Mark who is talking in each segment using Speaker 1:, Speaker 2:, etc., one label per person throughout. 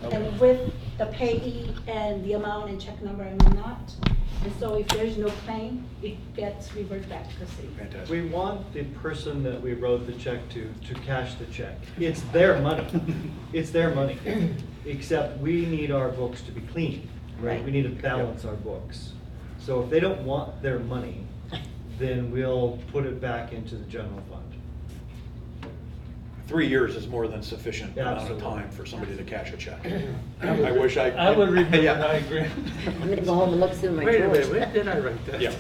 Speaker 1: Okay.
Speaker 2: and with the payee and the amount and check number and whatnot. And so if there's no claim, it gets reverted back to the city.
Speaker 1: Fantastic.
Speaker 3: We want the person that we wrote the check to cash the check. It's their money. It's their money. Except we need our books to be clean.
Speaker 2: Right.
Speaker 3: We need to balance our books. So if they don't want their money, then we'll put it back into the general fund.
Speaker 1: 3 years is more than sufficient amount of
Speaker 3: Absolutely.
Speaker 1: time for somebody to cash a check. I wish I.
Speaker 4: I would remember,
Speaker 1: Yeah.
Speaker 4: I agree.
Speaker 5: I'm gonna go home and look through my
Speaker 4: Wait a minute,
Speaker 5: drawers.
Speaker 4: where did I write that?
Speaker 1: Yeah.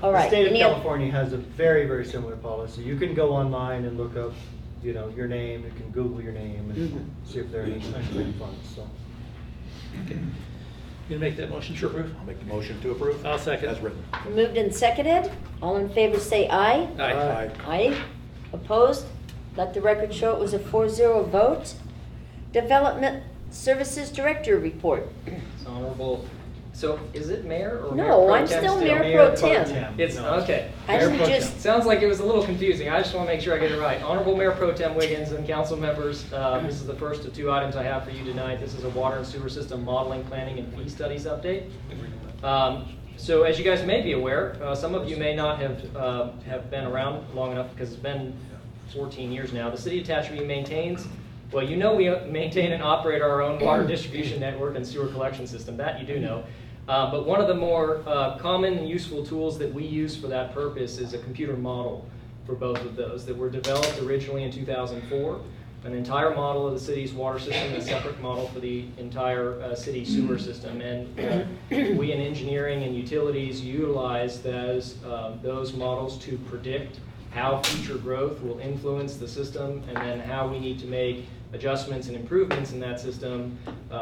Speaker 5: All right.
Speaker 3: The state of
Speaker 5: any oth-
Speaker 3: California has a very, very similar policy. You can go online and look up, your name. You can Google your name and see if there are any unclaimed funds. So.
Speaker 4: Okay. You make that motion to approve?
Speaker 1: I'll make the motion to approve.
Speaker 4: I'll second.
Speaker 1: As written.
Speaker 5: Moved and seconded. All in favor say aye.
Speaker 4: Aye.
Speaker 5: Aye. Opposed? Let the record show it was a 4-0 vote. Development Services Director report.
Speaker 6: It's honorable. So is it mayor or mayor
Speaker 5: No,
Speaker 6: pro
Speaker 5: I'm
Speaker 6: tem
Speaker 5: still
Speaker 6: still?
Speaker 5: Mayor Pro Tem.
Speaker 6: It's,
Speaker 3: No.
Speaker 6: okay.
Speaker 5: I
Speaker 6: Mayor
Speaker 5: should
Speaker 6: Pro Tem.
Speaker 5: just-
Speaker 6: Sounds like it was a little confusing. I just want to make sure I get it right. Honorable Mayor Pro Tem Wiggins and council members, this is the first of 2 items I have for you tonight. This is a water and sewer system modeling, planning, and fee studies update. So as you guys may be aware, some of you may not have been around long enough because it's been 14 years now. The city of Tehachapi maintains, well, we maintain and operate our own water distribution network and sewer collection system. That you do know. But one of the more common and useful tools that we use for that purpose is a computer model for both of those that were developed originally in 2004. An entire model of the city's water system and a separate model for the entire city sewer system. And we in engineering and utilities utilize those models to predict how future growth will influence the system and then how we need to make adjustments and improvements in that system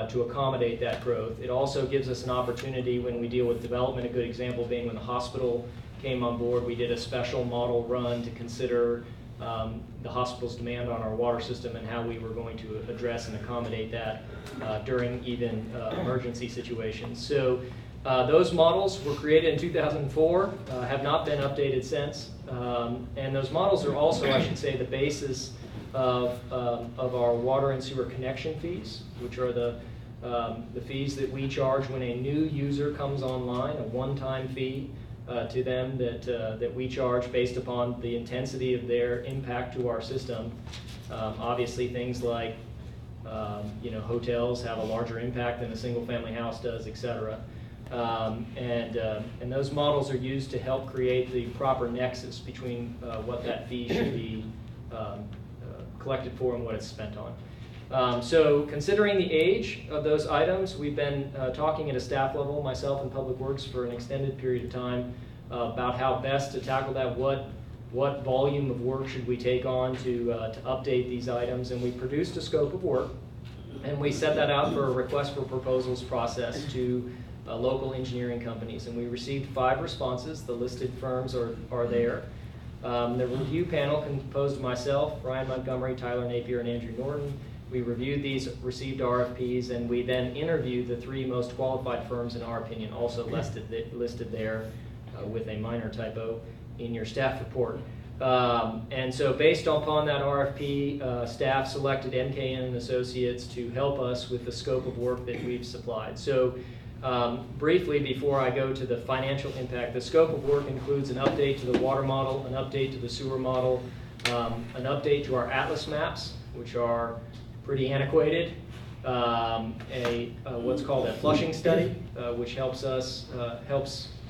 Speaker 6: to accommodate that growth. It also gives us an opportunity when we deal with development, a good example being when the hospital came on board, we did a special model run to consider the hospital's demand on our water system and how we were going to address and accommodate that during even emergency situations. So those models were created in 2004, have not been updated since. And those models are also, I should say, the basis of our water and sewer connection fees, which are the fees that we charge when a new user comes online, a one-time fee to them that we charge based upon the intensity of their impact to our system. Obviously, things like hotels have a larger impact than a single-family house does, et cetera. And those models are used to help create the proper nexus between what that fee should be collected for and what it's spent on. So considering the age of those items, we've been talking at a staff level, myself and Public Works, for an extended period of time about how best to tackle that, what volume of work should we take on to update these items, and we produced a scope of work, and we set that out for a request for proposals process to local engineering companies, and we received 5 responses. The listed firms are there. The review panel composed of myself, Brian Montgomery, Tyler Napier, and Andrew Norton. We reviewed these received RFPs, and we then interviewed the 3 most qualified firms in our opinion, also listed there with a minor typo in your staff report. And so based upon that RFP, staff selected MKN and Associates to help us with the scope of work that we've supplied. So briefly, before I go to the financial impact, the scope of work includes an update to the water model, an update to the sewer model, an update to our atlas maps, which are pretty antiquated, what's called a flushing study, which helps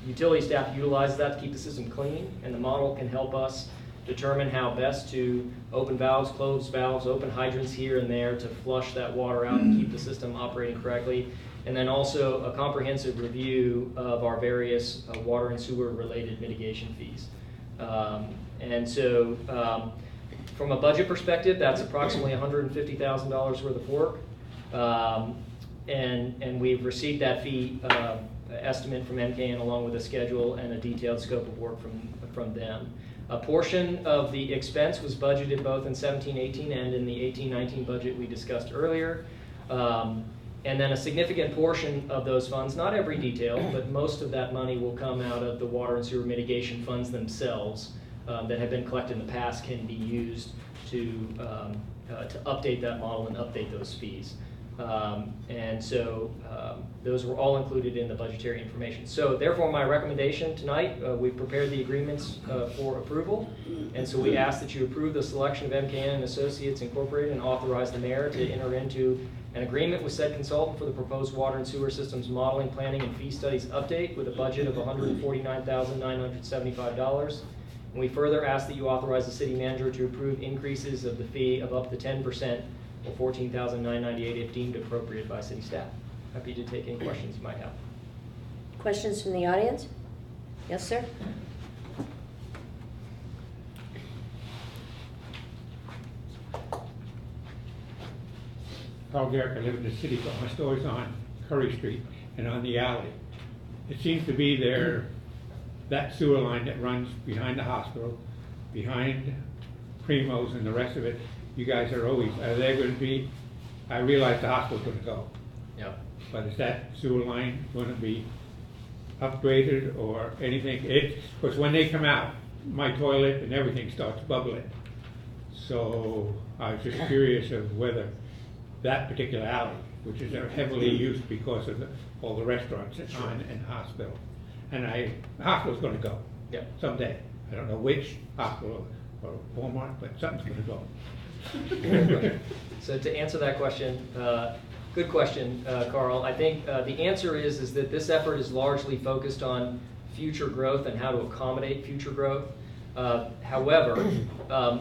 Speaker 6: utility staff utilize that to keep the system clean, and the model can help us determine how best to open valves, close valves, open hydrants here and there to flush that water out and keep the system operating correctly. And then also a comprehensive review of our various water and sewer related mitigation fees. And so from a budget perspective, that's approximately $150,000 worth of work. And we've received that fee estimate from MKN along with a schedule and a detailed scope of work from them. A portion of the expense was budgeted both in 17-18 and in the 18-19 budget we discussed earlier. And then a significant portion of those funds, not every detail, but most of that money will come out of the water and sewer mitigation funds themselves that have been collected in the past, can be used to update that model and update those fees. And so those were all included in the budgetary information. So therefore, my recommendation tonight, we've prepared the agreements for approval. And so we ask that you approve the selection of MKN and Associates Incorporated and authorize the mayor to enter into an agreement with said consultant for the proposed water and sewer systems modeling, planning, and fee studies update with a budget of $149,975. And we further ask that you authorize the city manager to approve increases of the fee of up to 10% or $14,998 if deemed appropriate by city staff. Happy to take any questions you might have.
Speaker 5: Questions from the audience? Yes, sir?
Speaker 7: Carl Garrick, I live in the city, but my store's on Curry Street and on the alley. It seems to be there, that sewer line that runs behind the hospital, behind Primo's and the rest of it, you guys are they going to be, I realize the hospital's going to go,
Speaker 6: Yeah.
Speaker 7: but is that sewer line going to be upgraded or anything? Because when they come out, my toilet and everything starts bubbling. So I was just curious of whether that particular alley, which is heavily used because of all the restaurants on in the hospital. And the hospital's going to go someday. I don't know which hospital or Walmart, but something's going to go.
Speaker 6: So to answer that question, good question, Carl. I think the answer is that this effort is largely focused on future growth and how to accommodate future growth. However,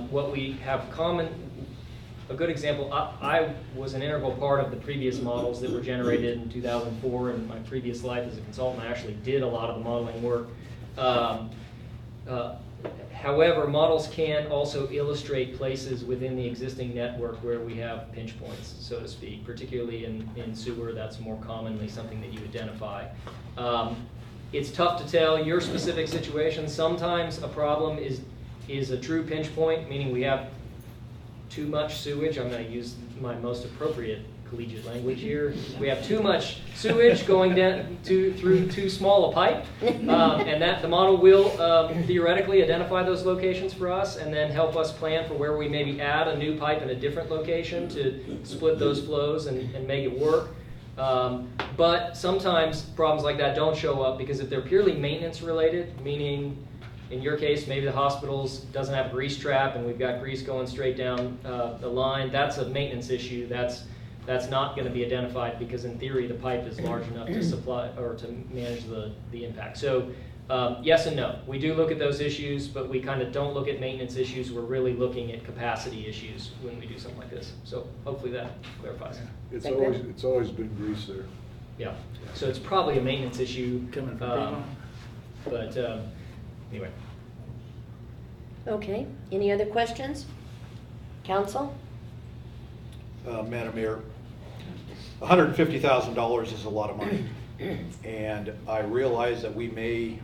Speaker 6: what we have common, a good example, I was an integral part of the previous models that were generated in 2004 in my previous life as a consultant. I actually did a lot of the modeling work. However, models can also illustrate places within the existing network where we have pinch points, so to speak, particularly in sewer. That's more commonly something that you identify. It's tough to tell your specific situation. Sometimes a problem is a true pinch point, meaning we have too much sewage. I'm going to use my most appropriate collegiate language here. We have too much sewage going down through too small a pipe, and that the model will theoretically identify those locations for us and then help us plan for where we maybe add a new pipe in a different location to split those flows and make it work. But sometimes problems like that don't show up because if they're purely maintenance related, meaning in your case, maybe the hospital doesn't have a grease trap and we've got grease going straight down the line, that's a maintenance issue. That's not going to be identified because in theory the pipe is large enough to supply or to manage the impact. So yes and no. We do look at those issues, but we kind of don't look at maintenance issues. We're really looking at capacity issues when we do something like this. So hopefully that clarifies.
Speaker 8: It's always been grease there.
Speaker 6: Yeah. So it's probably a maintenance issue.
Speaker 4: Coming from
Speaker 6: But anyway.
Speaker 5: Okay, any other questions? Council?
Speaker 1: Madam Mayor, $150,000 is a lot of money. And I realize that we may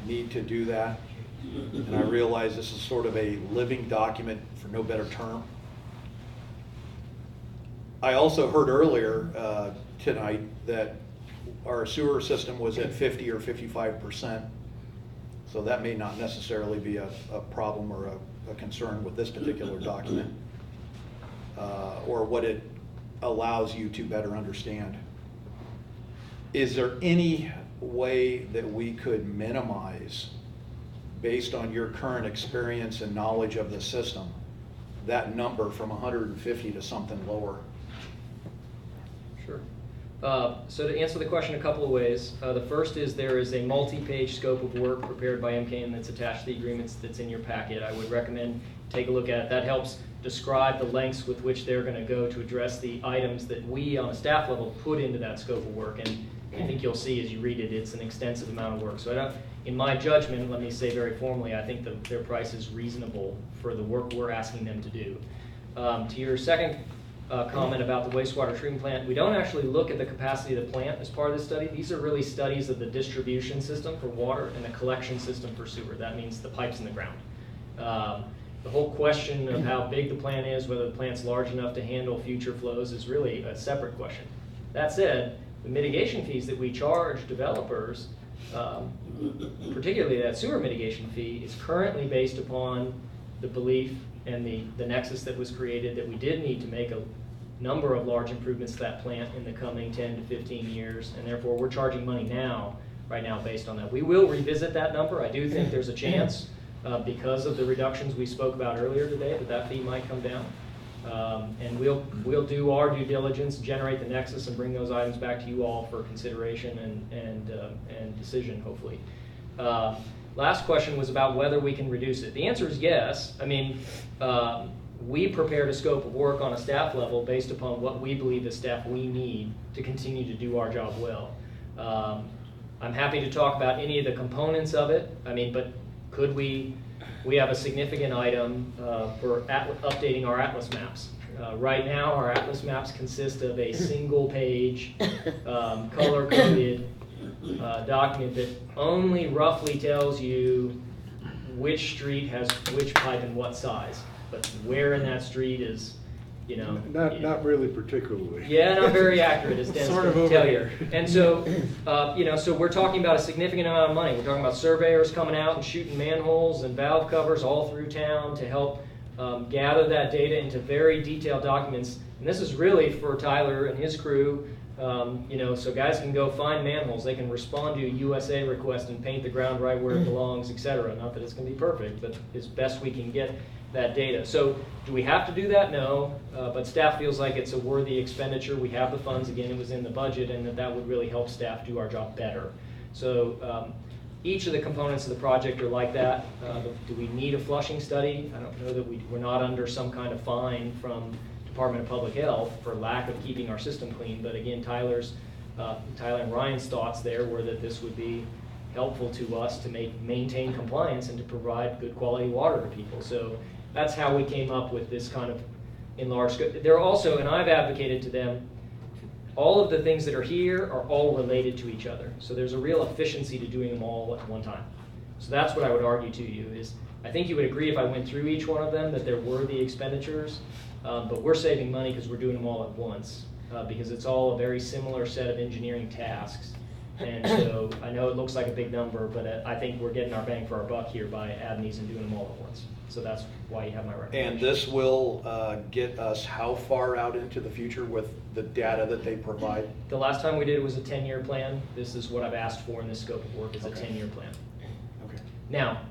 Speaker 1: need to do that. And I realize this is sort of a living document, for no better term. I also heard earlier tonight that our sewer system was at 50 or 55%. So that may not necessarily be a problem or a concern with this particular document, or what it allows you to better understand. Is there any way that we could minimize, based on your current experience and knowledge of the system, that number from 150 to something lower?
Speaker 6: Sure. So to answer the question a couple of ways. The first is there is a multi-page scope of work prepared by MKN that's attached to the agreements that's in your packet. I would recommend take a look at it. That helps describe the lengths with which they're going to go to address the items that we on a staff level put into that scope of work. And I think you'll see as you read it, it's an extensive amount of work. So in my judgment, let me say very formally, I think their price is reasonable for the work we're asking them to do. To your second comment about the wastewater treatment plant, we don't actually look at the capacity of the plant as part of this study. These are really studies of the distribution system for water and the collection system for sewer. That means the pipes in the ground. The whole question of how big the plant is, whether the plant's large enough to handle future flows, is really a separate question. That said, the mitigation fees that we charge developers, particularly that sewer mitigation fee, is currently based upon the belief and the nexus that was created that we did need to make number of large improvements to that plant in the coming 10 to 15 years, and therefore we're charging money right now based on that. We will revisit that number. I do think there's a chance, because of the reductions we spoke about earlier today, that fee might come down. And we'll do our due diligence, generate the nexus, and bring those items back to you all for consideration and decision, hopefully. Last question was about whether we can reduce it. The answer is yes. I mean, we prepared a scope of work on a staff level based upon what we believe the staff we need to continue to do our job well. I'm happy to talk about any of the components of it. I mean, but could we have a significant item for updating our atlas maps. Right now, our atlas maps consist of a single page, color-coded document that only roughly tells you which street has which pipe and what size. But where in that street is,
Speaker 8: Not really particularly.
Speaker 6: Yeah, not very accurate, as Den's
Speaker 4: Sort
Speaker 6: going
Speaker 4: of
Speaker 6: to
Speaker 4: over
Speaker 6: tell you.
Speaker 4: here.
Speaker 6: And so, so we're talking about a significant amount of money. We're talking about surveyors coming out and shooting manholes and valve covers all through town to help gather that data into very detailed documents. And this is really for Tyler and his crew, so guys can go find manholes. They can respond to a USA request and paint the ground right where it belongs, etc. Not that it's going to be perfect, but as best we can get that data. So do we have to do that? No, but staff feels like it's a worthy expenditure. We have the funds, again, it was in the budget, and that would really help staff do our job better. So each of the components of the project are like that. Do we need a flushing study? I don't know that we're not under some kind of fine from Department of Public Health for lack of keeping our system clean, but again, Tyler and Ryan's thoughts there were that this would be helpful to us to maintain compliance and to provide good quality water to people. So that's how we came up with this kind of enlarged scope. They're also, and I've advocated to them, all of the things that are here are all related to each other. So there's a real efficiency to doing them all at one time. So that's what I would argue to you is, I think you would agree if I went through each one of them that they're worthy expenditures, but we're saving money because we're doing them all at once, because it's all a very similar set of engineering tasks. And so I know it looks like a big number, but I think we're getting our bang for our buck here by adding these and doing them all at once. So that's why you have my recommendation.
Speaker 1: And this will get us how far out into the future with the data that they provide?
Speaker 6: The last time we did it was a 10-year plan. This is what I've asked for in this scope of work, is a
Speaker 1: Okay.
Speaker 6: 10-year plan.
Speaker 1: Okay.
Speaker 6: Now,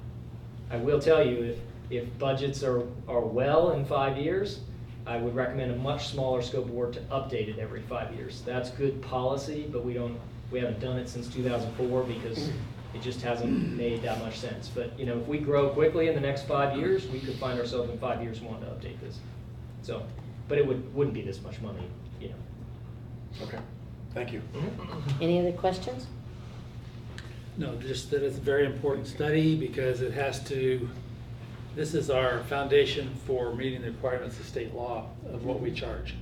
Speaker 6: I will tell you, if budgets are well in 5 years, I would recommend a much smaller scope of work to update it every 5 years. That's good policy, but we haven't done it since 2004 because it just hasn't made that much sense. But if we grow quickly in the next 5 years, we could find ourselves in 5 years wanting to update this. So, but it wouldn't be this much money,
Speaker 1: Okay, thank you.
Speaker 5: Any other questions?
Speaker 4: No, just that it's a very important study because it has to, this is our foundation for meeting the requirements of state law of what we charge.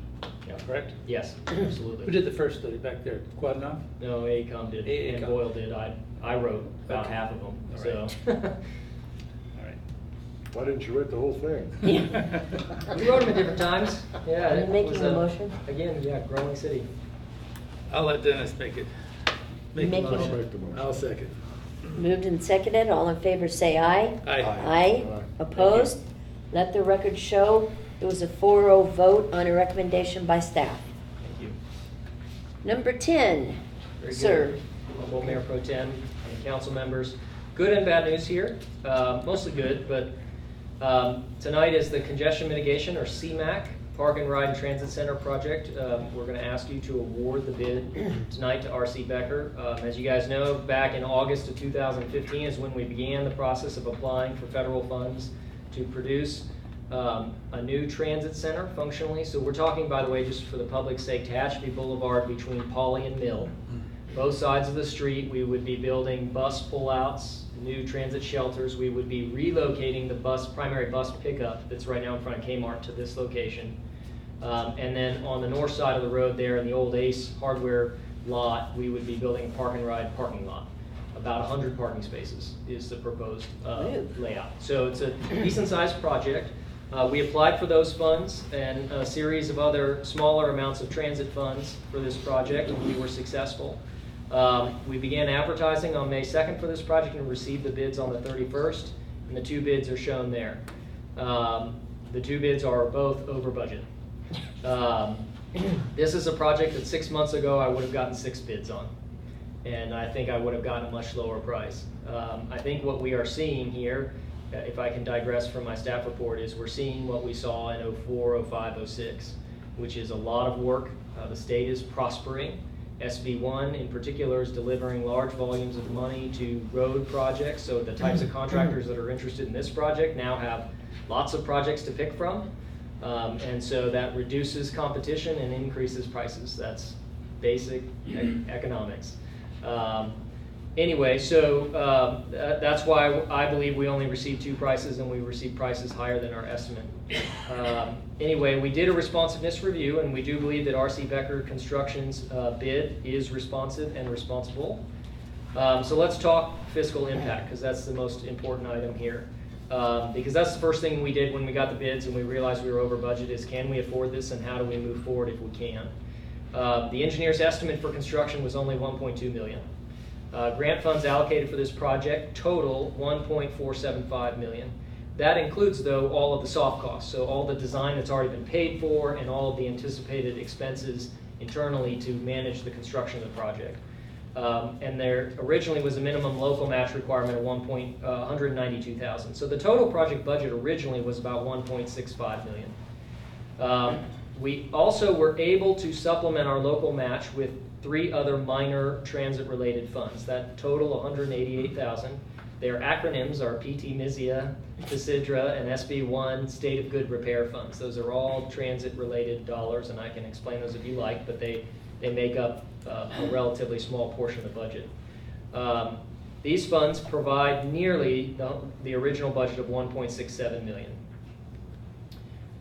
Speaker 6: Yeah.
Speaker 4: Correct?
Speaker 6: Yes, absolutely.
Speaker 4: Who did the first study back there? Quadnoff?
Speaker 6: No, AECOM did, and
Speaker 4: AECOM.
Speaker 6: Boyle did. I wrote about
Speaker 4: Okay.
Speaker 6: half of them.
Speaker 4: All
Speaker 6: So
Speaker 4: All right.
Speaker 8: Why didn't you write the whole thing?
Speaker 6: we wrote them at different times. Yeah,
Speaker 5: Are you
Speaker 6: it
Speaker 5: making
Speaker 6: was
Speaker 5: a motion?
Speaker 6: Again, yeah, growing city.
Speaker 4: I'll let Dennis make it. Make the
Speaker 5: Make it.
Speaker 8: I'll
Speaker 4: motion.
Speaker 8: make the motion.
Speaker 4: I'll second.
Speaker 5: Moved and seconded, all in favor say aye.
Speaker 4: Aye.
Speaker 5: Aye.
Speaker 8: Aye.
Speaker 5: Opposed? Let the record show it was a 4-0 vote on a recommendation by staff.
Speaker 6: Thank you.
Speaker 5: Number 10,
Speaker 6: Very good.
Speaker 5: sir.
Speaker 6: Honorable Mayor Pro Tem and council members. Good and bad news here, mostly good, but tonight is the congestion mitigation, or CMAC, Park and Ride and Transit Center project. We're going to ask you to award the bid tonight to R.C. Becker. As you guys know, back in August of 2015 is when we began the process of applying for federal funds to produce a new transit center functionally. So we're talking, by the way, just for the public's sake, Tehachapi Boulevard between Pauley and Mill. Both sides of the street, we would be building bus pullouts, new transit shelters. We would be relocating the primary bus pickup that's right now in front of Kmart to this location. And then on the north side of the road there in the old Ace hardware lot, we would be building a park and ride parking lot. About 100 parking spaces is the proposed layout. So it's a decent sized project. We applied for those funds and a series of other smaller amounts of transit funds for this project, and we were successful. We began advertising on May 2nd for this project and received the bids on the 31st, and the two bids are shown there. The two bids are both over budget. This is a project that 6 months ago I would have gotten 6 bids on. And I think I would have gotten a much lower price. I think what we are seeing here, if I can digress from my staff report, is we're seeing what we saw in 04, 05, 06, which is a lot of work. The state is prospering. SB1 in particular is delivering large volumes of money to road projects, so the types of contractors that are interested in this project now have lots of projects to pick from, and so that reduces competition and increases prices. That's basic economics. Anyway, so that's why I believe we only received 2 prices, and we received prices higher than our estimate. Anyway, we did a responsiveness review, and we do believe that R.C. Becker Construction's bid is responsive and responsible. So let's talk fiscal impact, because that's the most important item here. Because that's the first thing we did when we got the bids and we realized we were over budget, is can we afford this and how do we move forward if we can? The engineer's estimate for construction was only $1.2 million. Grant funds allocated for this project total $1.475 million. That includes, though, all of the soft costs, so all the design that's already been paid for and all of the anticipated expenses internally to manage the construction of the project. And there originally was a minimum local match requirement of $192,000. So the total project budget originally was about $1.65 million. We also were able to supplement our local match with 3 other minor transit-related funds that total $188,000. Their acronyms are PT MISIA, TSIDRA, and SB1 State of Good Repair Funds. Those are all transit-related dollars, and I can explain those if you like, but they make up a relatively small portion of the budget. These funds provide nearly the original budget of $1.67 million.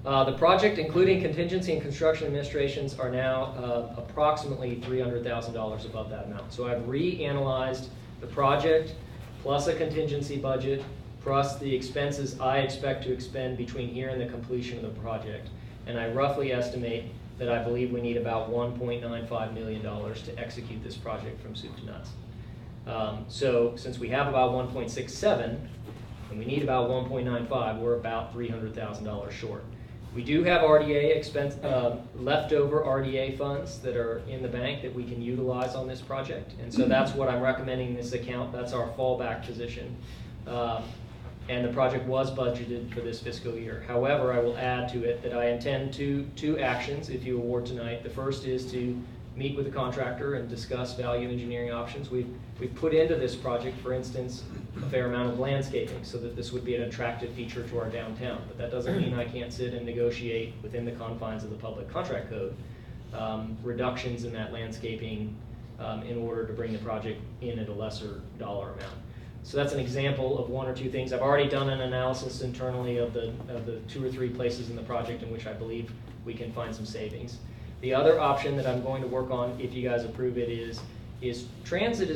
Speaker 6: The project, including contingency and construction administrations, are now approximately $300,000 above that amount. So I've reanalyzed the project, plus a contingency budget, plus the expenses I expect to expend between here and the completion of the project. And I roughly estimate that I believe we need about $1.95 million to execute this project from soup to nuts. So since we have about 1.67 and we need about 1.95, we're about $300,000 short. We do have RDA expense, leftover RDA funds that are in the bank that we can utilize on this project. And so that's what I'm recommending in this account. That's our fallback position. And the project was budgeted for this fiscal year. However, I will add to it that I intend two actions if you award tonight. The first is to meet with the contractor and discuss value engineering options. We've put into this project, for instance, a fair amount of landscaping so that this would be an attractive feature to our downtown. But that doesn't mean I can't sit and negotiate within the confines of the public contract code reductions in that landscaping in order to bring the project in at a lesser dollar amount. So that's an example of 1 or 2 things. I've already done an analysis internally of the 2 or 3 places in the project in which I believe we can find some savings. The other option that I'm going to work on, if you guys approve it, is transit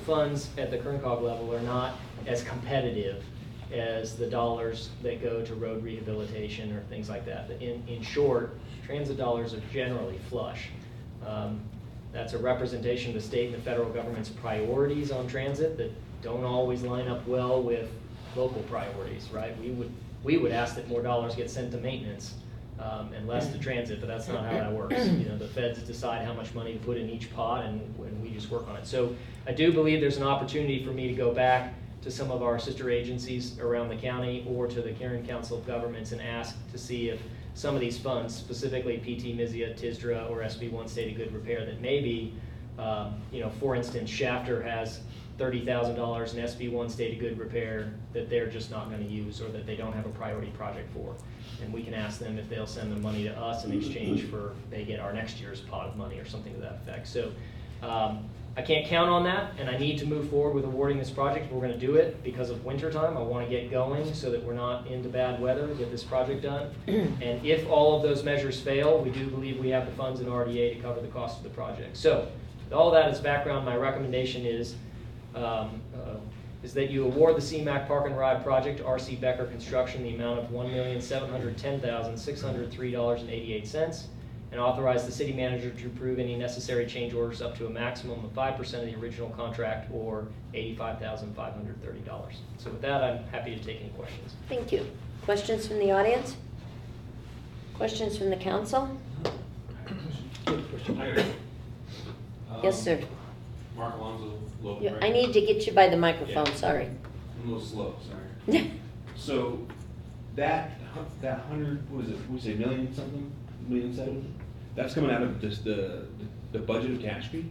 Speaker 6: funds at the Kerncog level are not as competitive as the dollars that go to road rehabilitation or things like that. In short, transit dollars are generally flush. That's a representation of the state and the federal government's priorities on transit that don't always line up well with local priorities, right? We would ask that more dollars get sent to maintenance and less to transit, but that's not how that works. You know, the feds decide how much money to put in each pot, and we just work on it. So I do believe there's an opportunity for me to go back to some of our sister agencies around the county or to the Karen Council of Governments and ask to see if some of these funds, specifically PT MISIA, TSDRA, or SB1 State of Good Repair, that maybe, you know, for instance, Shafter has $30,000 in SB1 State of Good Repair that they're just not going to use or that they don't have a priority project for. And we can ask them if they'll send the money to us in exchange for they get our next year's pot of money or something to that effect. So I can't count on that, and I need to move forward with awarding this project. We're going to do it because of winter time. I want to get going so that we're not into bad weather to get this project done. And if all of those measures fail, we do believe we have the funds in RDA to cover the cost of the project. So with all that as background, my recommendation is that you award the CMAQ Park and Ride project to R.C. Becker Construction the amount of $1,710,603.88 and authorize the city manager to approve any necessary change orders up to a maximum of 5% of the original contract or $85,530. So with that, I'm happy to take any questions.
Speaker 5: Thank you. Questions from the audience? Questions from the council? Yes, sir.
Speaker 9: Mark Alonso, local.
Speaker 5: I need to get you by the microphone,
Speaker 9: Yeah.
Speaker 5: sorry.
Speaker 9: I'm a little slow, sorry. So that 100, what is it, we say million something, million seven? That's coming out of just the budget of Tehachapi?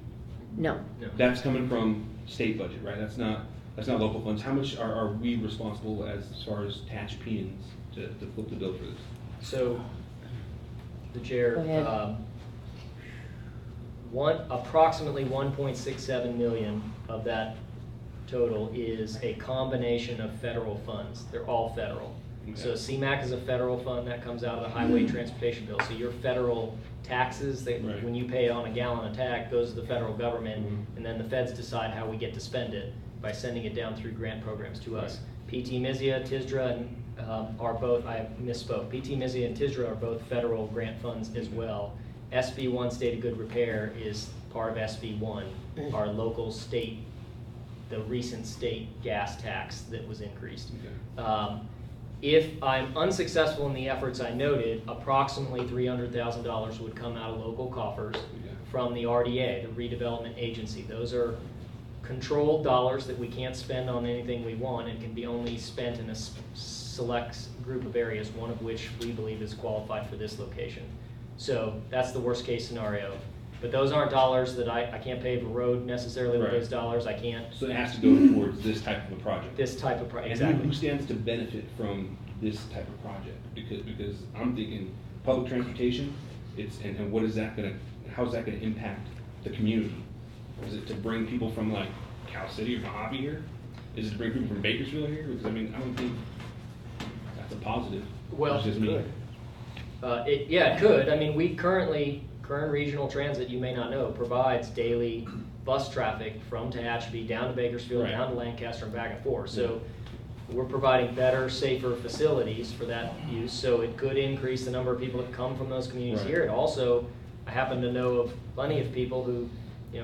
Speaker 5: No.
Speaker 9: That's coming from state budget, right? That's not local funds. How much are we responsible as far as Tehachapians to flip the bill for this?
Speaker 6: So, the chair,
Speaker 5: Go ahead.
Speaker 6: Approximately 1.67 million of that total is a combination of federal funds. They're all federal.
Speaker 9: Okay.
Speaker 6: So CMAQ is a federal fund that comes out of the highway transportation bill. So your federal taxes,
Speaker 9: Right.
Speaker 6: when you pay on a gallon of tax, goes to the federal government,
Speaker 9: Mhm.
Speaker 6: and then the feds decide how we get to spend it by sending it down through grant programs to us. PT Mizia, TISDRA, and are both, I misspoke, PT Mizia and TISDRA are both federal grant funds as well. SB1 State of Good Repair is part of SB1, our local state, the recent state gas tax that was increased.
Speaker 9: Okay.
Speaker 6: If I'm unsuccessful in the efforts I noted, approximately $300,000 would come out of local coffers from the RDA, the Redevelopment Agency. Those are controlled dollars that we can't spend on anything we want and can be only spent in a select group of areas, one of which we believe is qualified for this location. So that's the worst case scenario. But those aren't dollars that I can't pave a road necessarily with
Speaker 9: Right.
Speaker 6: those dollars. I can't,
Speaker 9: So it has to go towards this type of a project?
Speaker 6: this type of project,
Speaker 9: And
Speaker 6: exactly.
Speaker 9: who stands to benefit from this type of project? Because I'm thinking public transportation, and what is that gonna, how is that gonna impact the community? Is it to bring people from like Cal City or Mojave here? Is it to bring people from Bakersfield here? Because I mean, I don't think that's a positive.
Speaker 6: Well,
Speaker 9: It's just me.
Speaker 6: Yeah, it could. I mean, current regional transit, you may not know, provides daily bus traffic from Tehachapi down to Bakersfield,
Speaker 9: Right.
Speaker 6: down to Lancaster, and back and forth. So we're providing better, safer facilities for that use. So it could increase the number of people that come from those communities
Speaker 9: Right.
Speaker 6: here. It also, I happen to know of plenty of people who,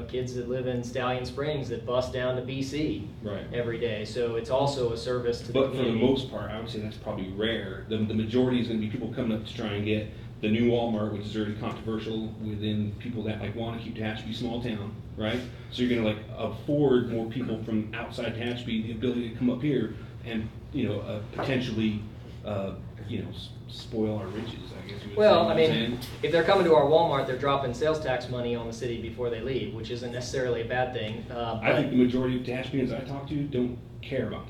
Speaker 6: kids that live in Stallion Springs that bus down to BC
Speaker 9: Right.
Speaker 6: every day. So it's also a service to the
Speaker 9: But for the
Speaker 6: community.
Speaker 9: most part, I would say that's probably rare. The majority is gonna be people coming up to try and get the new Walmart, which is already controversial within people that like wanna keep Tehachapi small town, right? So you're gonna like afford more people from outside Tehachapi the ability to come up here and, potentially, spoil our riches, I guess you would
Speaker 6: Well,
Speaker 9: say.
Speaker 6: I
Speaker 9: You know what I'm
Speaker 6: mean,
Speaker 9: saying?
Speaker 6: if they're coming to our Walmart, they're dropping sales tax money on the city before they leave, which isn't necessarily a bad thing.
Speaker 9: I think the majority of Tehachapians I talk to don't care about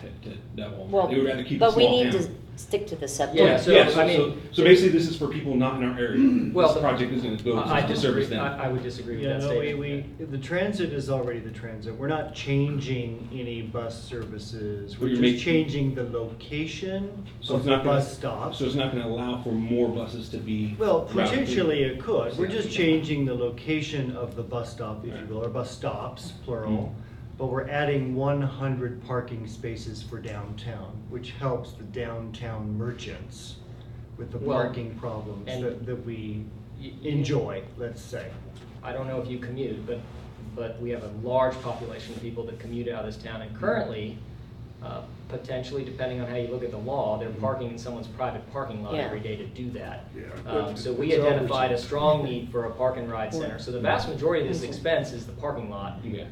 Speaker 9: that Walmart.
Speaker 5: Well,
Speaker 9: They would rather keep a
Speaker 5: but we
Speaker 9: small
Speaker 5: need
Speaker 9: town.
Speaker 5: to stick to the subject.
Speaker 6: Yeah, so,
Speaker 9: Yeah,
Speaker 6: I mean-
Speaker 9: so basically this is for people not in our area.
Speaker 6: Well,
Speaker 9: This project is gonna go
Speaker 6: I
Speaker 9: to
Speaker 6: disagree.
Speaker 9: service them.
Speaker 6: I would disagree with
Speaker 3: Yeah,
Speaker 6: that
Speaker 3: no,
Speaker 6: statement.
Speaker 3: the transit is already the transit. We're not changing any bus services.
Speaker 9: But
Speaker 3: We're
Speaker 9: you're
Speaker 3: just
Speaker 9: making-
Speaker 3: changing the location
Speaker 9: So
Speaker 3: of
Speaker 9: it's
Speaker 3: the
Speaker 9: not gonna,
Speaker 3: bus stops.
Speaker 9: so it's not gonna allow for more buses to be.
Speaker 3: Well,
Speaker 9: routed.
Speaker 3: potentially it could. We're just
Speaker 9: Yeah.
Speaker 3: changing the location of the bus stop, if you
Speaker 9: Right.
Speaker 3: will, or bus stops, plural.
Speaker 9: Mhm.
Speaker 3: But we're adding 100 parking spaces for downtown, which helps the downtown merchants with the
Speaker 6: Well,
Speaker 3: parking problems
Speaker 6: and-
Speaker 3: that we
Speaker 6: Y-
Speaker 3: enjoy, let's say.
Speaker 6: I don't know if you commute, but we have a large population of people that commute out of this town, and currently, potentially, depending on how you look at the law, they're parking in someone's private parking lot
Speaker 5: Yeah.
Speaker 6: every day to do that.
Speaker 8: Yeah.
Speaker 6: So we
Speaker 8: It's always-
Speaker 6: identified a strong need for a park and ride center. So the vast majority of this expense is the parking lot.
Speaker 9: Yeah.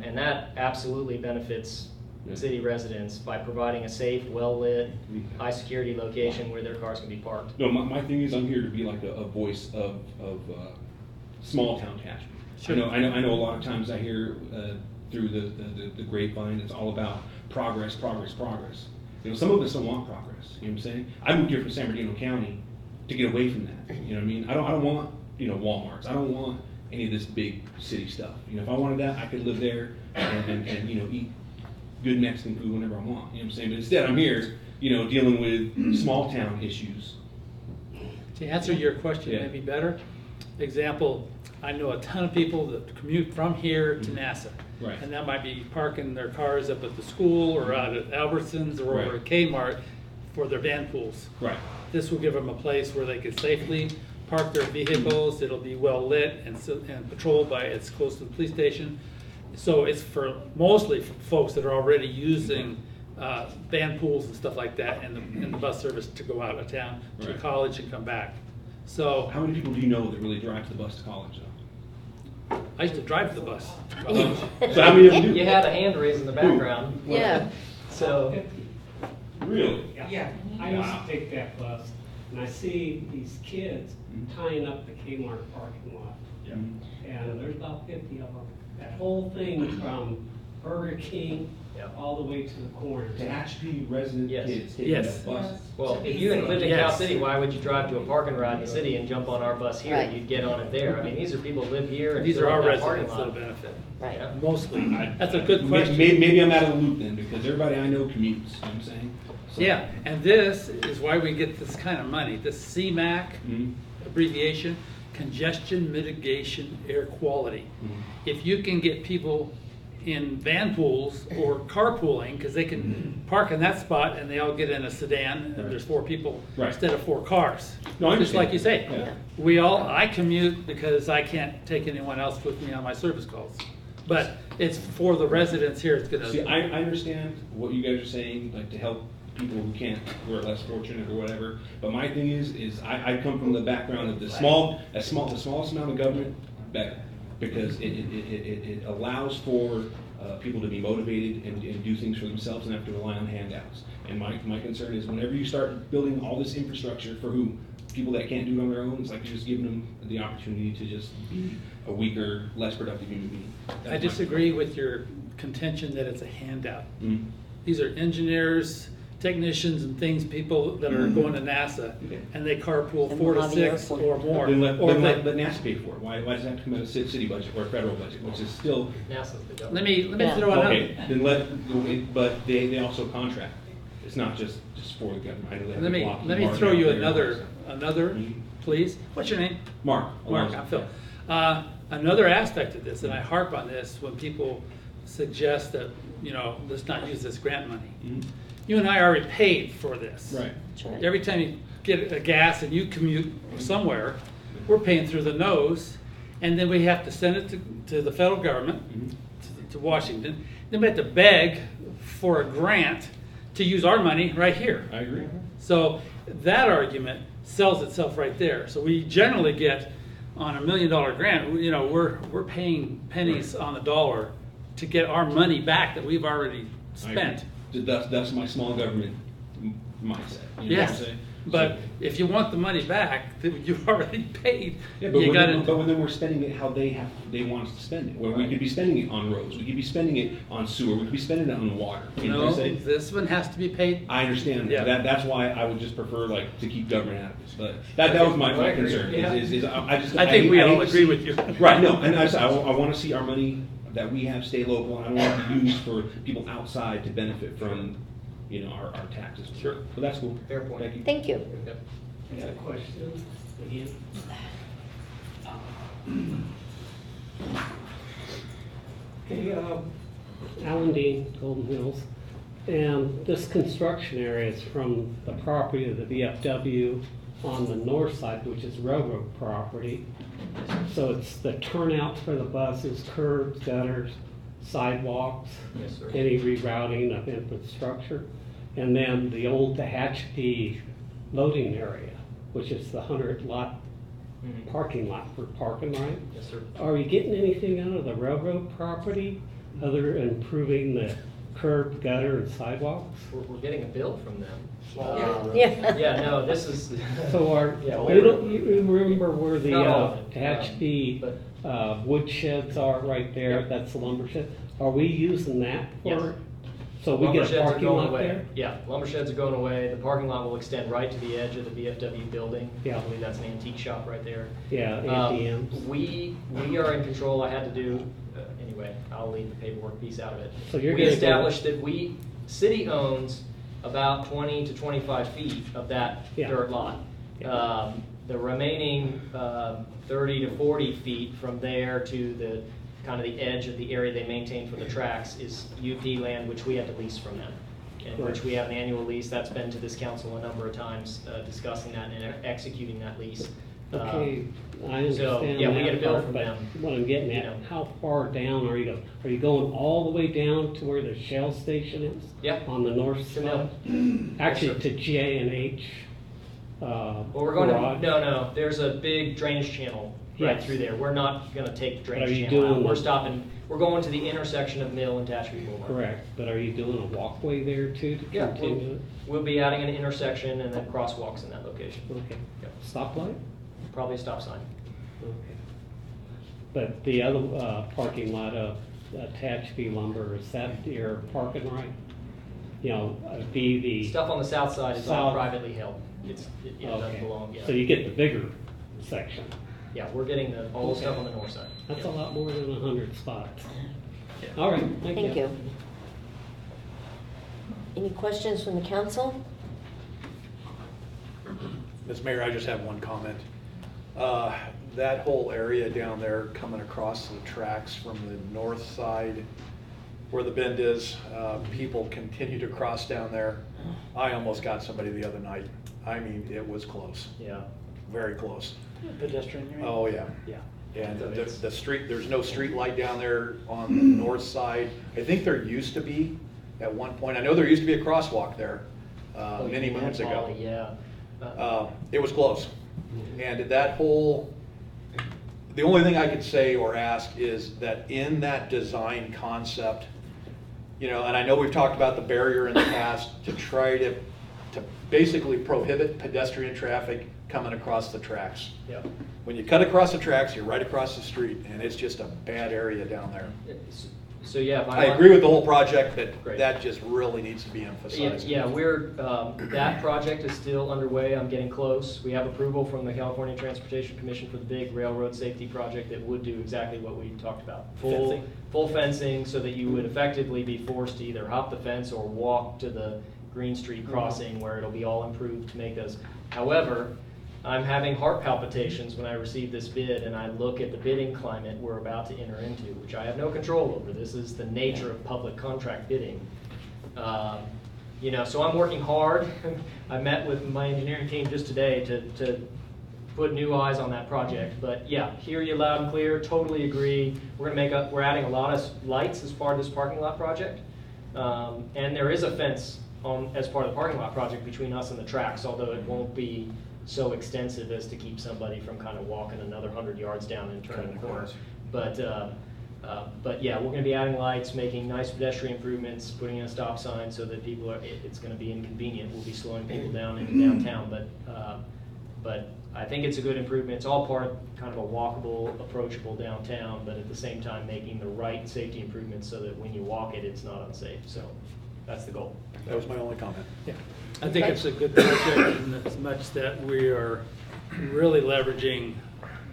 Speaker 6: And that absolutely benefits
Speaker 9: Yeah.
Speaker 6: city residents by providing a safe, well-lit, high-security location where their cars can be parked.
Speaker 9: No, my thing is I'm here to be like a voice of small town Tehachapi.
Speaker 4: Sure.
Speaker 9: I know a lot of times I hear through the grapevine, it's all about progress. Some of us don't want progress, you know what I'm saying? I moved here from San Bernardino County to get away from that, you know what I mean? I don't want, Walmarts, I don't want any of this big city stuff. If I wanted that, I could live there and eat good Mexican food whenever I want, you know what I'm saying? But instead, I'm here, dealing with small town issues.
Speaker 4: To answer your question,
Speaker 9: Yeah.
Speaker 4: maybe better, example, I know a ton of people that commute from here to NASA.
Speaker 9: Right.
Speaker 4: And that might be parking their cars up at the school or out at Albertsons or over
Speaker 9: Right.
Speaker 4: at Kmart for their van pools.
Speaker 9: Right.
Speaker 4: This will give them a place where they can safely park their vehicles. It'll be well lit and patrolled by, it's close to the police station. So it's mostly for folks that are already using van pools and stuff like that and the bus service to go out of town to
Speaker 9: Right.
Speaker 4: college and come back. So
Speaker 9: How many people do you know that really drive the bus to college, though?
Speaker 4: I used to drive the bus.
Speaker 9: So how many of them do?
Speaker 6: You had a hand raised in the background.
Speaker 5: Yeah.
Speaker 6: So,
Speaker 9: Really?
Speaker 10: Yeah, I used to take that bus, and I see these kids tying up the Kmart parking lot.
Speaker 9: Yeah.
Speaker 10: And there's about 50 of them. That whole thing from Burger King
Speaker 6: Yep.
Speaker 10: all the way to the corner.
Speaker 9: Tehachapi resident
Speaker 6: Yes.
Speaker 9: kids taking
Speaker 4: Yes.
Speaker 9: that bus.
Speaker 6: well, if you lived in Cal
Speaker 4: Yes.
Speaker 6: City, why would you drive to a parking ride in the city and jump on our bus here?
Speaker 5: Right.
Speaker 6: You'd get on it there. I mean, these are people who live here and
Speaker 4: These
Speaker 6: fill
Speaker 4: are our
Speaker 6: up that parking
Speaker 4: residents that
Speaker 6: lot.
Speaker 4: benefit,
Speaker 5: Right.
Speaker 6: Yeah.
Speaker 4: mostly. That's a good question.
Speaker 9: Maybe I'm out of the loop then, because everybody I know commutes, you know what I'm saying? So-
Speaker 4: Yeah, and this is why we get this kind of money, this CMAQ
Speaker 9: Mhm.
Speaker 4: abbreviation, congestion mitigation air quality.
Speaker 9: Mhm.
Speaker 4: If you can get people in van pools or carpooling, because they can park in that spot and they all get in a sedan, and there's 4 people
Speaker 9: Right.
Speaker 4: instead of 4 cars.
Speaker 9: No, I
Speaker 4: Just like you say.
Speaker 9: Yeah.
Speaker 4: I commute because I can't take anyone else with me on my service calls. But it's for the residents here, it's gonna.
Speaker 9: See, I understand what you guys are saying, like to help people who can't, who are less fortunate or whatever. But my thing is I come from the background of the smallest amount of government, better. Because it allows for people to be motivated and do things for themselves and have to rely on handouts. And my concern is whenever you start building all this infrastructure for who? People that can't do it on their own, it's like you're just giving them the opportunity to just be a weaker, less productive human being.
Speaker 4: I disagree with your contention that it's a handout.
Speaker 9: Mhm.
Speaker 4: These are engineers, technicians and things, people that are going to NASA,
Speaker 9: Okay.
Speaker 4: and they carpool
Speaker 5: And
Speaker 4: 4 to
Speaker 5: on the
Speaker 4: 6
Speaker 5: airport.
Speaker 4: or more.
Speaker 9: Then let,
Speaker 4: Or
Speaker 9: then
Speaker 4: they-
Speaker 9: let NASA pay for it. Why does it have to come out of city budget or federal budget, which is still,
Speaker 6: NASA's the government.
Speaker 4: Let me
Speaker 5: Yeah.
Speaker 4: throw it
Speaker 9: okay,
Speaker 4: out.
Speaker 9: then but they also contract. It's not just for the government. I know they have
Speaker 4: Let me,
Speaker 9: Lockheed
Speaker 4: let me
Speaker 9: Martin
Speaker 4: throw
Speaker 9: out
Speaker 4: you
Speaker 9: there.
Speaker 4: another,
Speaker 9: Mhm.
Speaker 4: please. What's your name?
Speaker 9: Mark.
Speaker 4: Mark,
Speaker 9: Alonso.
Speaker 4: I'm Phil. Another aspect of this, and I harp on this when people suggest that, let's not use this grant money.
Speaker 9: Mhm.
Speaker 4: You and I already paid for this.
Speaker 9: Right.
Speaker 5: That's right.
Speaker 4: Every time you get a gas and you commute somewhere, we're paying through the nose, and then we have to send it to the federal government, to Washington. Then we have to beg for a grant to use our money right here.
Speaker 9: I agree.
Speaker 4: So that argument sells itself right there. So we generally get on $1 million grant, we're paying pennies on the dollar to get our money back that we've already
Speaker 9: I agree.
Speaker 4: spent.
Speaker 9: That's my small government mindset. You know what I'm
Speaker 4: Yes,
Speaker 9: saying?
Speaker 4: but
Speaker 9: So-
Speaker 4: if you want the money back that you've already paid,
Speaker 9: Yeah, but
Speaker 4: you
Speaker 9: when,
Speaker 4: gotta.
Speaker 9: but when then we're spending it how they want us to spend it. Where we could be spending it on roads, we could be spending it on sewer, we could be spending it on water. You know what
Speaker 4: No,
Speaker 9: I'm saying?
Speaker 4: this one has to be paid.
Speaker 9: I understand
Speaker 4: Yeah.
Speaker 9: that's why I would just prefer like to keep government out of this. But that was my concern.
Speaker 6: Yeah.
Speaker 9: Is I just
Speaker 4: I think we
Speaker 9: hate
Speaker 4: all
Speaker 9: to
Speaker 4: agree
Speaker 9: see-
Speaker 4: with you.
Speaker 9: Right, no, and I want to see our money that we have stay local, and I don't want it to be used for people outside to benefit from, our taxes.
Speaker 4: Sure.
Speaker 9: But that's cool.
Speaker 6: Fair point.
Speaker 9: Thank you.
Speaker 5: Thank you.
Speaker 6: Yep.
Speaker 10: I got a question again. Okay, Alan Dean, Golden Hills, and this construction area is from the property of the VFW on the north side, which is railroad property. So it's the turnout for the buses, curbs, gutters, sidewalks,
Speaker 6: Yes, sir.
Speaker 10: any rerouting of infrastructure. And then the old Tehachapi loading area, which is the 100-lot
Speaker 6: Mhm.
Speaker 10: parking lot for parking, right?
Speaker 6: Yes, sir.
Speaker 10: Are we getting anything out of the railroad property other than improving the curb, gutter, and sidewalks?
Speaker 6: We're getting a bill from them.
Speaker 5: Yeah.
Speaker 6: Yeah, no, this is.
Speaker 10: So
Speaker 6: Yeah,
Speaker 10: you remember where the
Speaker 6: Not all of it,
Speaker 10: Tehachapi
Speaker 6: but-
Speaker 10: wood sheds are right there?
Speaker 6: Yeah.
Speaker 10: That's the lumber shed. Are we using that
Speaker 6: Yes.
Speaker 10: for, so we
Speaker 6: Lumber
Speaker 10: get a
Speaker 6: sheds are
Speaker 10: parking
Speaker 6: going
Speaker 10: lot
Speaker 6: away.
Speaker 10: there?
Speaker 6: Yeah, lumber sheds are going away. The parking lot will extend right to the edge of the VFW building.
Speaker 10: Yeah.
Speaker 6: I believe that's an antique shop right there.
Speaker 10: Yeah,
Speaker 6: Um,
Speaker 10: ATMs.
Speaker 6: We are in control. I had to do, anyway, I'll leave the paperwork piece out of it.
Speaker 10: So you're
Speaker 6: We
Speaker 10: gonna go-
Speaker 6: established that city owns about 20 to 25 feet of that
Speaker 10: Yeah.
Speaker 6: dirt lot.
Speaker 10: Yeah.
Speaker 6: The remaining 30 to 40 feet from there to the kind of the edge of the area they maintain for the tracks is UP land, which we had to lease from them. In which we have an annual lease. That's been to this council a number of times, discussing that and executing that lease.
Speaker 10: Okay, I
Speaker 6: so,
Speaker 10: understand
Speaker 6: yeah, we get a
Speaker 10: that
Speaker 6: bill
Speaker 10: part,
Speaker 6: from
Speaker 10: but
Speaker 6: them.
Speaker 10: what I'm getting
Speaker 6: You
Speaker 10: at,
Speaker 6: know.
Speaker 10: how far down are you going? Are you going all the way down to where the Shell station is?
Speaker 6: Yeah.
Speaker 10: On the north
Speaker 6: To Mill.
Speaker 10: side? Actually,
Speaker 6: Yes, sir.
Speaker 10: to J and H
Speaker 6: Well, we're going to,
Speaker 10: garage?
Speaker 6: no, there's a big drainage channel right
Speaker 10: Yes.
Speaker 6: through there. We're not gonna take the
Speaker 10: But are
Speaker 6: drainage
Speaker 10: you
Speaker 6: channel out.
Speaker 10: doing
Speaker 6: We're
Speaker 10: the-
Speaker 6: stopping, we're going to the intersection of Mill and Tehachapi Boulevard.
Speaker 10: Correct, but are you doing a walkway there too to
Speaker 6: Yeah,
Speaker 10: continue it?
Speaker 6: we'll be adding an intersection and then crosswalks in that location.
Speaker 10: Okay.
Speaker 6: Yep.
Speaker 10: Stoplight?
Speaker 6: Probably a stop sign.
Speaker 10: Okay. But the other parking lot of Tehachapi Lumber, is that your parking right? You know, be the.
Speaker 6: Stuff on the south side is all
Speaker 10: South.
Speaker 6: privately held. It doesn't
Speaker 10: Okay.
Speaker 6: belong,
Speaker 10: So
Speaker 6: yeah.
Speaker 10: you get the bigger section.
Speaker 6: Yeah, we're getting all the stuff on the north side.
Speaker 10: That's
Speaker 6: Yeah.
Speaker 10: a lot more than 100 spots.
Speaker 6: Yeah.
Speaker 10: All right,
Speaker 5: Thank you. Any questions from the council?
Speaker 1: Ms. Mayor, I just have one comment. That whole area down there coming across the tracks from the north side where the bend is, people continue to cross down there. I almost got somebody the other night. I mean, it was close,
Speaker 6: Yeah.
Speaker 1: very close.
Speaker 4: Pedestrian, you mean?
Speaker 1: Oh, yeah.
Speaker 6: Yeah.
Speaker 1: And
Speaker 6: So it's-
Speaker 1: the street, there's no street light down there on the north side. I think there used to be at one point. I know there used to be a crosswalk there
Speaker 6: Oh,
Speaker 1: many
Speaker 6: yeah,
Speaker 1: moons ago.
Speaker 6: Polly, yeah.
Speaker 1: It was close. And that whole, the only thing I could say or ask is that in that design concept, you know, and I know we've talked about the barrier in the past, to try to basically prohibit pedestrian traffic coming across the tracks.
Speaker 6: Yeah.
Speaker 1: When you cut across the tracks, you're right across the street, and it's just a bad area down there.
Speaker 6: So, yeah. if
Speaker 1: I agree with the whole project, but
Speaker 6: Great.
Speaker 1: that just really needs to be
Speaker 6: Yeah,
Speaker 1: emphasized.
Speaker 6: yeah, that project is still underway. I'm getting close. We have approval from the California Transportation Commission for the big railroad safety project that would do exactly what we talked about.
Speaker 4: Fencing.
Speaker 6: Full fencing so that you would effectively be forced to either hop the fence or walk to the Green Street crossing where it'll be all improved to make those. However, I'm having heart palpitations when I receive this bid and I look at the bidding climate we're about to enter into, which I have no control over. This is the nature of public contract bidding. You know, so I'm working hard. I met with my engineering team just today to put new eyes on that project. But yeah, hear you loud and clear, totally agree. We're adding a lot of lights as part of this parking lot project. And there is a fence as part of the parking lot project between us and the tracks, although it won't be so extensive as to keep somebody from kind of walking another 100 yards down and turning the corner. But yeah, we're going to be adding lights, making nice pedestrian improvements, putting in a stop sign so that it's going to be inconvenient. We'll be slowing people down into downtown, but I think it's a good improvement. It's all part of kind of a walkable, approachable downtown, but at the same time making the right safety improvements so that when you walk it, it's not unsafe. So that's the goal.
Speaker 1: That was my only comment.
Speaker 4: Yeah, I think it's a good project in as much that we are really leveraging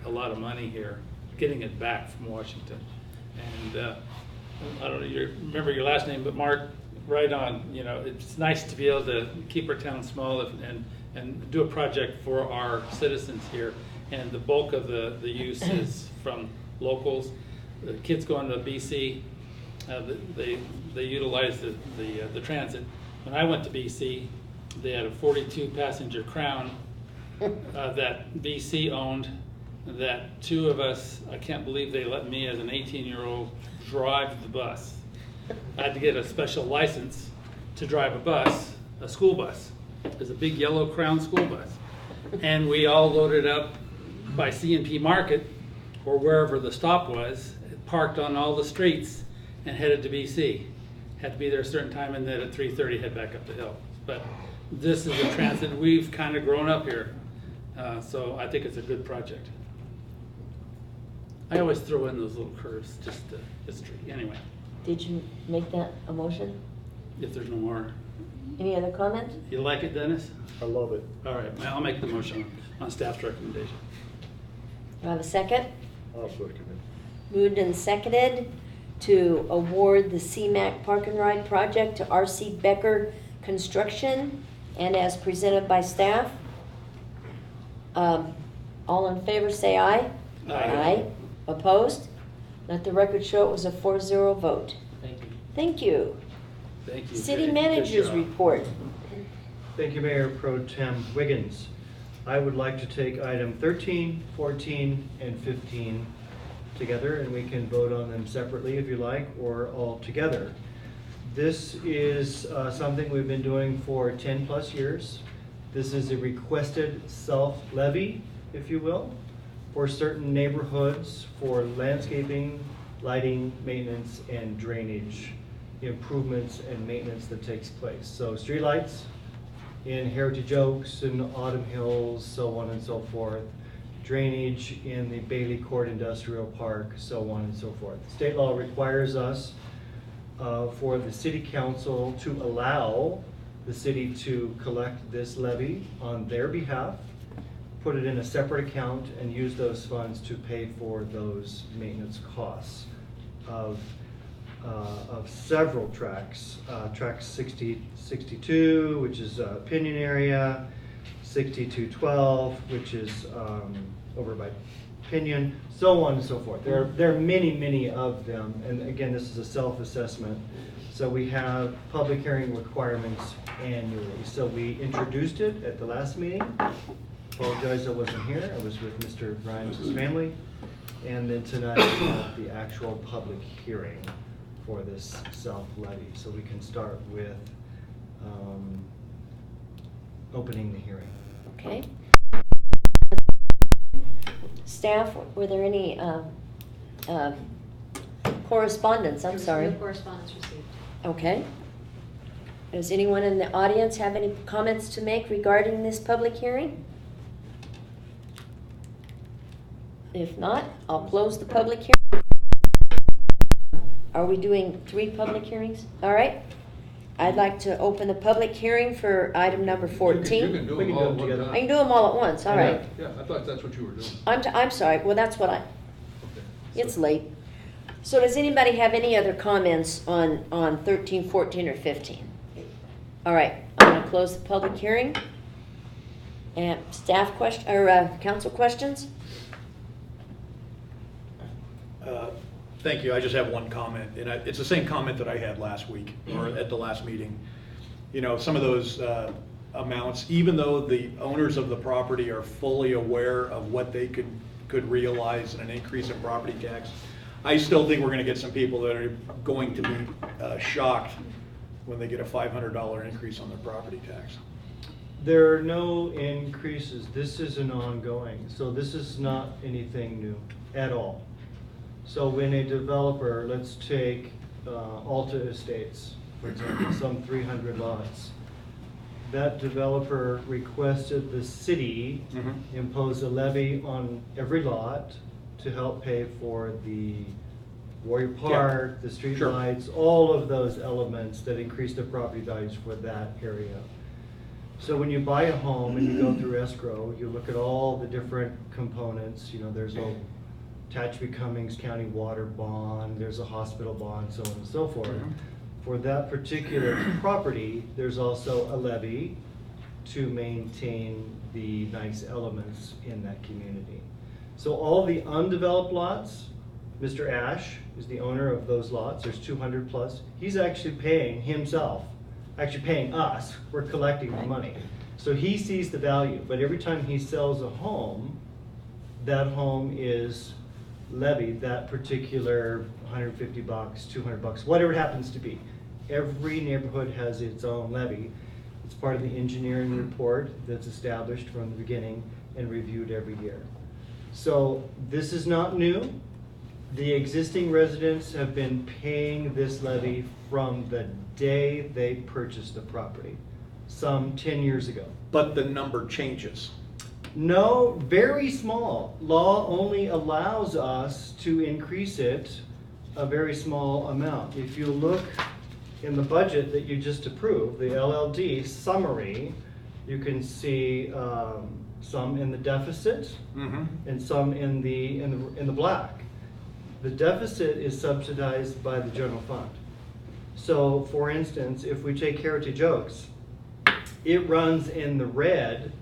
Speaker 4: a lot of money here, getting it back from Washington. And I don't know, remember your last name, but Mark, right on. You know, it's nice to be able to keep our town small and do a project for our citizens here. And the bulk of the use is from locals. The kids going to BC, they utilize the transit. When I went to BC, they had a 42 passenger Crown that BC owned, that two of us, I can't believe they let me as an 18-year-old drive the bus. I had to get a special license to drive a bus, a school bus. It's a big yellow Crown school bus. And we all loaded up by C&P Market or wherever the stop was, parked on all the streets and headed to BC. Had to be there a certain time and then at 3:30 head back up the hill. But this is a transit, we've kind of grown up here. So I think it's a good project. I always throw in those little curves, just history. Anyway,
Speaker 5: Did you make that a motion?
Speaker 4: if there's no more.
Speaker 5: Any other comments?
Speaker 4: You like it, Dennis?
Speaker 8: I love it.
Speaker 4: All right, I'll make the motion on staff's recommendation.
Speaker 5: Do I have a second?
Speaker 8: I'll second it.
Speaker 5: Moved and seconded to award the CMAC Park and Ride project to R.C. Becker Construction and as presented by staff. All in favor say aye.
Speaker 4: Aye.
Speaker 5: Opposed? Let the record show it was a 4-0 vote.
Speaker 6: Thank you.
Speaker 5: Thank you.
Speaker 4: Thank you.
Speaker 5: City
Speaker 4: Jay. Good
Speaker 5: Manager's
Speaker 4: job.
Speaker 5: report.
Speaker 3: Thank you, Mayor Pro Tem Wiggins. I would like to take item 13, 14, and 15 together, and we can vote on them separately if you like, or all together. This is something we've been doing for 10 plus years. This is a requested self-levy, if you will, for certain neighborhoods for landscaping, lighting, maintenance, and drainage improvements and maintenance that takes place. So streetlights in Heritage Oaks and Autumn Hills, so on and so forth. Drainage in the Bailey Court Industrial Park, so on and so forth. State law requires us for the city council to allow the city to collect this levy on their behalf, put it in a separate account, and use those funds to pay for those maintenance costs of several tracks. Track 62, which is Pinion area, 6212, which is over by Pinion, so on and so forth. There are many, many of them, and again, this is a self-assessment. So we have public hearing requirements annually. So we introduced it at the last meeting. Apologize I wasn't here. I was with Mr. Grimes' family. And then tonight we have the actual public hearing for this self-levy. So we can start with opening the hearing.
Speaker 5: Okay. Staff, were there any correspondence? I'm sorry.
Speaker 11: No correspondence received.
Speaker 5: Okay. Does anyone in the audience have any comments to make regarding this public hearing? If not, I'll close the public hearing. Are we doing 3 public hearings? All right. I'd like to open the public hearing for item number 14.
Speaker 8: You can do
Speaker 3: We
Speaker 8: them
Speaker 3: can do
Speaker 8: all
Speaker 3: them
Speaker 8: at one
Speaker 3: together.
Speaker 8: time.
Speaker 5: I can do them all at once, all right.
Speaker 8: Yeah, I thought that's what you were doing.
Speaker 5: I'm sorry, well, that's what
Speaker 8: Okay.
Speaker 5: it's late. So does anybody have any other comments on 13, 14, or 15? All right, I'm gonna close the public hearing. And staff question, or council questions?
Speaker 1: Thank you. I just have one comment, and it's the same comment that I had last week, or at the last meeting. You know, some of those amounts, even though the owners of the property are fully aware of what they could realize in an increase in property tax, I still think we're gonna get some people that are going to be shocked when they get a $500 increase on their property tax.
Speaker 3: There are no increases. This is an ongoing. So this is not anything new at all. So when a developer, let's take Alta Estates, for example, some 300 lots. That developer requested the city impose a levy on every lot to help pay for the Warrior Park, the street
Speaker 1: Sure.
Speaker 3: lights, all of those elements that increase the property values for that area. So when you buy a home and you go through escrow, you look at all the different components. You know, there's a Tehachapi Cummings County water bond, there's a hospital bond, so on and so forth. For that particular property, there's also a levy to maintain the nice elements in that community. So all the undeveloped lots, Mr. Ash is the owner of those lots, there's 200 plus. He's actually paying himself, actually paying us, we're collecting the money. So he sees the value, but every time he sells a home, that home is levied, that particular $150, $200, whatever it happens to be. Every neighborhood has its own levy. It's part of the engineering report that's established from the beginning and reviewed every year. So this is not new. The existing residents have been paying this levy from the day they purchased the property, some 10 years ago.
Speaker 1: But the number changes.
Speaker 3: No, very small. Law only allows us to increase it a very small amount. If you look in the budget that you just approved, the LLD summary, you can see some in the deficit and some in the black. The deficit is subsidized by the general fund. So for instance, if we take Heritage Oaks, it runs in the red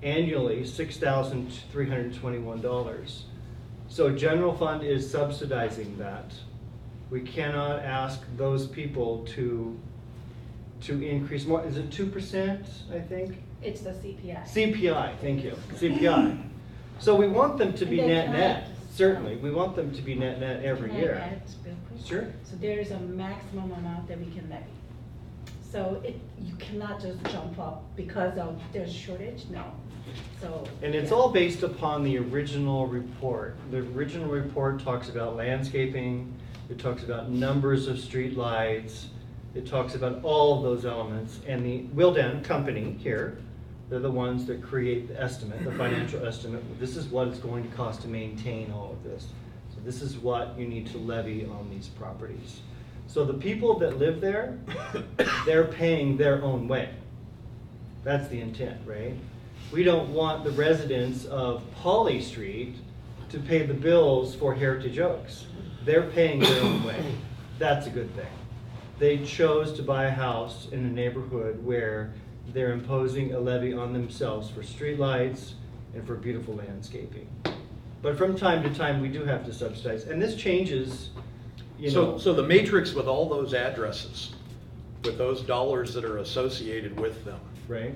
Speaker 3: annually $6,321. So general fund is subsidizing that. We cannot ask those people to increase more. Is it 2%, I think?
Speaker 2: It's the CPI.
Speaker 3: CPI, thank you, CPI. So we want them to be
Speaker 2: And then
Speaker 3: net,
Speaker 2: can I-
Speaker 3: certainly. We want them to be net every
Speaker 2: Can I
Speaker 3: year.
Speaker 2: add real quick?
Speaker 3: Sure.
Speaker 2: So there is a maximum amount that we can levy. So you cannot just jump up because of there's shortage, no. So.
Speaker 3: And it's
Speaker 2: yeah.
Speaker 3: all based upon the original report. The original report talks about landscaping, it talks about numbers of street lights, it talks about all of those elements. And the Wildan company here, they're the ones that create the estimate, the financial estimate. This is what it's going to cost to maintain all of this. So this is what you need to levy on these properties. So the people that live there, they're paying their own way. That's the intent, right? We don't want the residents of Polly Street to pay the bills for Heritage Oaks. They're paying their own way. That's a good thing. They chose to buy a house in a neighborhood where they're imposing a levy on themselves for streetlights and for beautiful landscaping. But from time to time, we do have to subsidize, and this changes, you know.
Speaker 1: So the matrix with all those addresses, with those dollars that are associated with them,
Speaker 3: Right?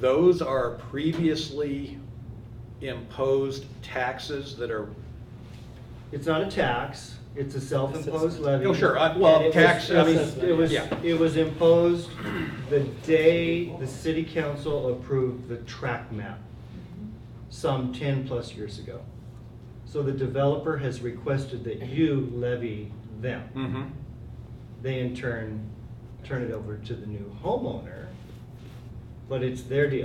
Speaker 1: those are previously imposed taxes that are,
Speaker 3: It's not a tax, it's a self-imposed levy.
Speaker 1: Oh, sure. Well,
Speaker 3: And it was-
Speaker 1: tax-
Speaker 3: I mean,
Speaker 4: assessment,
Speaker 1: yeah.
Speaker 3: it was imposed the day the city council approved the track map, some 10+ years ago. So the developer has requested that you levy them. They in turn turn it over to the new homeowner, but it's their deal.